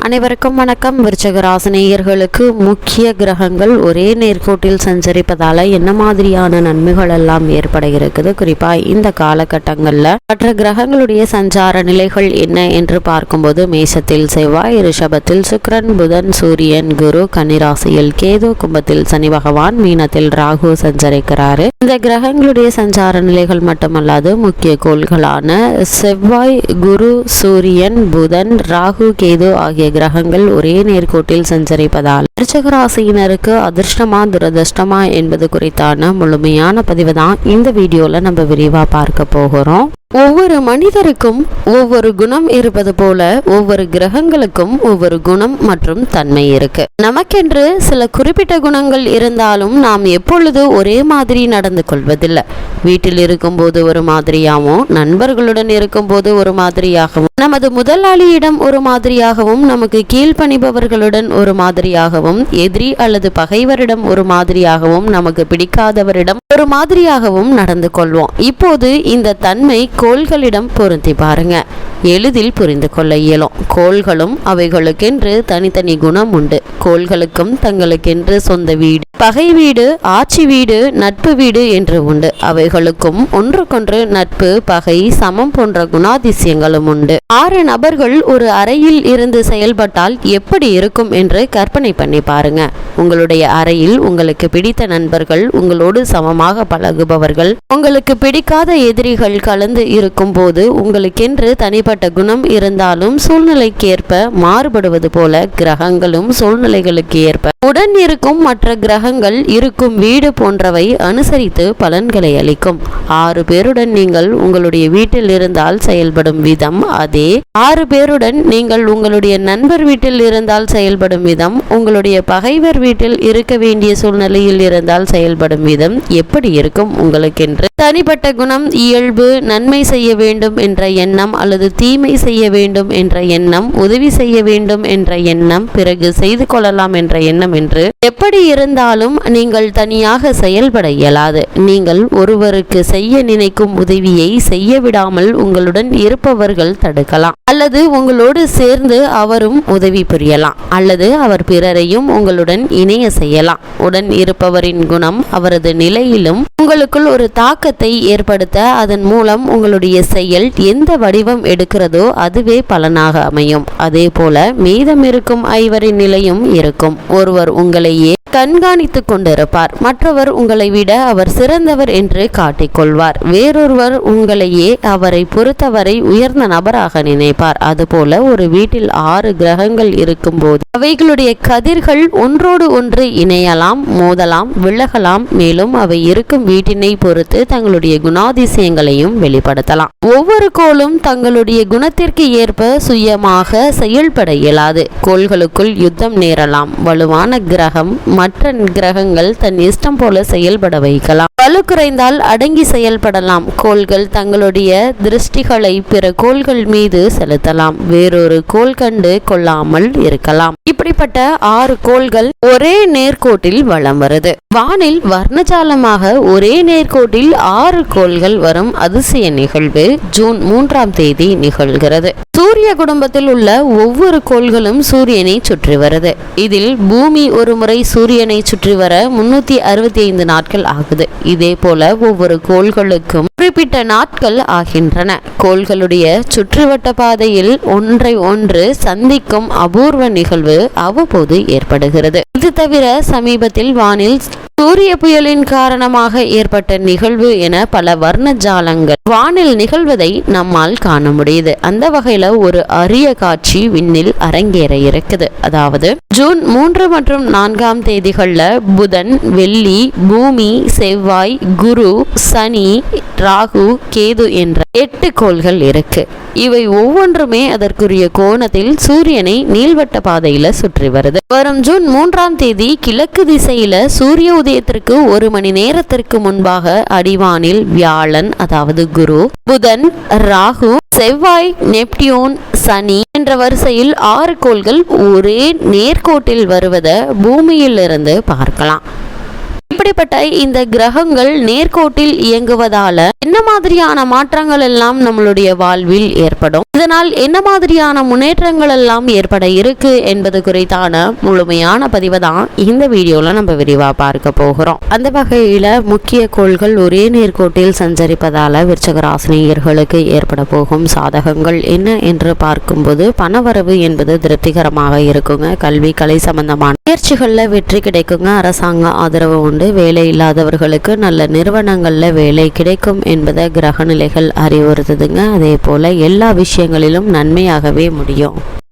அனைவருக்கும் வணக்கம். விருச்சிக ராசி நேயர்களுக்கு முக்கிய கிரகங்கள் ஒரே நேர்கோட்டில் சஞ்சரிப்பதால என்ன மாதிரியான நன்மைகள் எல்லாம் ஏற்பட இருக்குது, குறிப்பா இந்த காலகட்டங்கள்ல மற்ற கிரகங்களுடைய சஞ்சார நிலைகள் என்ன என்று பார்க்கும்போது மேஷத்தில் செவ்வாய், ரிஷபத்தில் சுக்கிரன், புதன், சூரியன், குரு, கன்னிராசியில் கேது, கும்பத்தில் சனி பகவான், மீனத்தில் ராகு சஞ்சரிக்கிறாரு. இந்த கிரகங்களுடைய சஞ்சார நிலைகள் மட்டுமல்லாது முக்கிய கோள்களான செவ்வாய், குரு, சூரியன், புதன், ராகு, கேது ஆகிய கிரகங்கள் ஒரே நேர்கோட்டில் சஞ்சரிப்பதால் விருச்சிக ராசியினருக்கு அதிர்ஷ்டமா துரதிர்ஷ்டமா என்பது குறித்தான முழுமையான பதிவு தான் இந்த வீடியோல நம்ம விரிவா பார்க்க போகிறோம். ஒவ்வொரு மனிதருக்கும் ஒவ்வொரு குணம் இருப்பது போல ஒவ்வொரு கிரகங்களுக்கும் ஒவ்வொரு குணம் மற்றும் தன்மை இருக்கு. நமக்கென்று சில குறிப்பிட்ட குணங்கள் இருந்தாலும் நாம் எப்பொழுது ஒரே மாதிரி நடந்து கொள்வதில்லை. வீட்டில் இருக்கும்போது ஒரு மாதிரியாகவும், நண்பர்களுடன் இருக்கும்போது ஒரு மாதிரியாகவும், நமது முதலாளியிடம் ஒரு மாதிரியாகவும், நமக்கு கீழ்ப்பணிபவர்களுடன் ஒரு மாதிரியாகவும், எதிரி அல்லது பகைவரிடம் ஒரு மாதிரியாகவும், நமக்கு பிடிக்காதவரிடம் ஒரு மாதிரியாகவும் நடந்து கொள்வோம். இப்போது இந்த தன்மை கோள்களிடம் பொருந்தி பாருங்க, எளிதில் புரிந்து கொள்ள இயலும். கோள்களும் அவைகளுக்கென்று தனித்தனி குணம் உண்டு. கோள்களுக்கும் தங்களுக்கென்று சொந்த வீடு, பகை வீடு, ஆட்சி வீடு, நட்பு வீடு என்று உண்டு. அவைகளுக்கும் ஒன்றுக்கொன்று நட்பு, பகை, சமம் போன்ற குணாதிசயங்களும் உண்டு. 6 நபர்கள் ஒரு அறையில் இருந்து செயல்பட்டால் எப்படி இருக்கும் என்று கற்பனை பண்ணி பாருங்க. உங்களுடைய அறையில் உங்களுக்கு பிடித்த நண்பர்கள், உங்களோடு சமமாக பழகுபவர்கள், உங்களுக்கு பிடிக்காத எதிரிகள் கலந்து இருக்கும் போது உங்களுக்கென்று தனிப்பட்ட குணம் இருந்தாலும் சூழ்நிலைக்கேற்ப மாறுபடுவது போல கிரகங்களும் சூழ்நிலைகளுக்கு ஏற்ப உடன் இருக்கும் மற்ற கிரகங்கள் இருக்கும் வீடு போன்றவை அனுசரித்து பலன்களை அளிக்கும். 6 பேருடன் நீங்கள் உங்களுடைய வீட்டில் இருந்தால் செயல்படும் விதம் அதே 6 பேருடன் நீங்கள் உங்களுடைய நண்பர் வீட்டில் இருந்தால் செயல்படும் விதம், உங்களுடைய பகைவர் வீட்டில் இருக்க வேண்டிய சூழ்நிலையில் இருந்தால் செயல்படும் விதம் எப்படி இருக்கும்? உங்களுக்கென்று தனிப்பட்ட குணம், இயல்பு, நன்மை செய்ய வேண்டும் என்ற எண்ணம் அல்லது தீமை செய்ய வேண்டும் என்ற எண்ணம், உதவி செய்ய வேண்டும் என்ற எண்ணம், பிறகு செய்து கொள்ளலாம் என்ற எண்ணம் என்று எப்படி இருந்தாலும் நீங்கள் தனியாக செயல்பட இயலாது. நீங்கள் ஒருவருக்கு செய்ய நினைக்கும் உதவியை செய்ய விடாமல் உங்களுடன் இருப்பவர்கள் தடுக்கலாம், அல்லது உங்களோடு சேர்ந்து அவரும் உதவி புரியலாம், அல்லது அவர் பிறரையும் உங்களுடன் இணைய செய்யலாம். உடன் இருப்பவரின் குணம் அவரது நிலையிலும் உங்களுக்குள் ஒரு தாக்கத்தை ஏற்படுத்த அதன் மூலம் உங்களுடைய செயல் எந்த வடிவம் எடுக்கிறதோ அதுவே பலனாக அமையும். அதே போல மீதம் இருக்கும் 5 நிலையும் இருக்கும். ஒருவர் உங்களையே கண்காணித்து கொண்டிருப்பார், மற்றவர் உங்களை விட அவர் சிறந்தவர் என்று காட்டிக்கொள்வார், வேறொருவர் உங்களையே அவரை பொறுத்தவரை உயர்ந்த நபராக நினைப்பார். அதுபோல ஒரு வீட்டில் 6 கிரகங்கள் இருக்கும் போது அவைகளுடைய கதிர்கள் ஒன்றோடு ஒன்று இணையலாம், மோதலாம், விலகலாம். மேலும் அவை இருக்கும் வீட்டினை பொறுத்து தங்களுடைய குணாதிசயங்களையும் வெளிப்படுத்தலாம். ஒவ்வொரு கோளும் தங்களுடைய குணத்திற்கு ஏற்ப சுயமாக செயல்பட இயலாது. கோள்களுக்குள் யுத்தம் நேரலாம். வலுவான கிரகம் மற்ற கிரகங்கள் தன் இஷ்டம் போல செயல்பட வைக்கலாம். வலு குறைந்தால் அடங்கி செயல்படலாம். கோள்கள் தங்களுடைய திருஷ்டிகளை பிற கோள்கள் மீது செலுத்தலாம். வேறொரு கோள் கண்டு கொள்ளாமல் இருக்கலாம். இப்படிப்பட்ட 6 கோள்கள் ஒரே நேர்கோட்டில் வலம் வருது. வானில் வர்ணஜாலமாக ஒரே நேர்கோட்டில் 6 கோள்கள் வரும் அதிசய நிகழ்வு ஜூன் 3ஆம் தேதி நிகழ்கிறது. சூரிய குடும்பத்தில் உள்ள ஒவ்வொரு கோள்களும் சூரியனை சுற்றி வருது. இதில் பூமி ஒரு முறை சூரியனை சுற்றி வர 365 நாட்கள் ஆகுது. இதே போல ஒவ்வொரு கோள்களுக்கும் குறிப்பிட்ட நாட்கள் ஆகின்றன. கோள்களுடைய சுற்றுவட்ட பாதையில் ஒன்றை ஒன்று சந்திக்கும் அபூர்வ நிகழ்வு அவ்வப்போது ஏற்படுகிறது. இது தவிர சமீபத்தில் வானில் சூரிய புயலின் காரணமாக ஏற்பட்ட நிகழ்வு என பல வர்ணஜாலங்கள் வானில் நிகழ்வதை நம்மால் காண முடியுது. அந்த வகையில ஒரு அரிய காட்சி விண்ணில் அரங்கேற இருக்குது. அதாவது ஜூன் 3 மற்றும் 4ஆம் தேதிகள்ல புதன், வெள்ளி, பூமி, செவ்வாய், குரு, சனி, ராகு, கேது என்ற 8 கோள்கள் இருக்கு. இவை ஒவ்வொன்றுமே அதற்குரிய கோணத்தில் சூரியனை நீள்வட்ட பாதையில சுற்றி வருது. வரும் ஜூன் 3ஆம் தேதி கிழக்கு திசையில சூரிய உதயத்திற்கு 1 மணி நேரத்திற்கு முன்பாக அடிவானில் வியாழன், அதாவது குரு, புதன், ராகு, செவ்வாய், நெப்டியூன், சனி என்ற வரிசையில் 6 கோள்கள் ஒரே நேர்கோட்டில் வருவதை பூமியிலிருந்து பார்க்கலாம். இப்படிப்பட்ட இந்த கிரகங்கள் நேர்கோட்டில் இயங்குவதால என்ன மாதிரியான மாற்றங்கள் எல்லாம் நம்மளுடைய வாழ்வில் ஏற்படும், இதனால் என்ன மாதிரியான முன்னேற்றங்கள் எல்லாம் ஏற்பட இருக்கு என்பது குறித்தான முழுமையான பதிவை தான் இந்த வீடியோல நம்ம விரிவா பார்க்க போகிறோம். அந்த வகையில முக்கிய கோள்கள் ஒரே நேர்கோட்டில் சஞ்சரிப்பதால விருச்சிக ராசினியர்களுக்கு ஏற்பட போகும் சாதகங்கள் என்ன என்று பார்க்கும்போது பணவரவு என்பது திருப்திகரமாக இருக்குங்க. கல்வி கலை சம்பந்தமான முயற்சிகள்ல வெற்றி கிடைக்குங்க. அரசாங்க ஆதரவு உண்டு. வேலை இல்லாதவர்களுக்கு நல்ல நிறுவனங்கள்ல வேலை கிடைக்கும் என்பதை கிரக நிலைகள் அறிவுறுத்துதுங்க. அதே போல எல்லா விஷயங்களிலும் நன்மையாகவே முடியும்.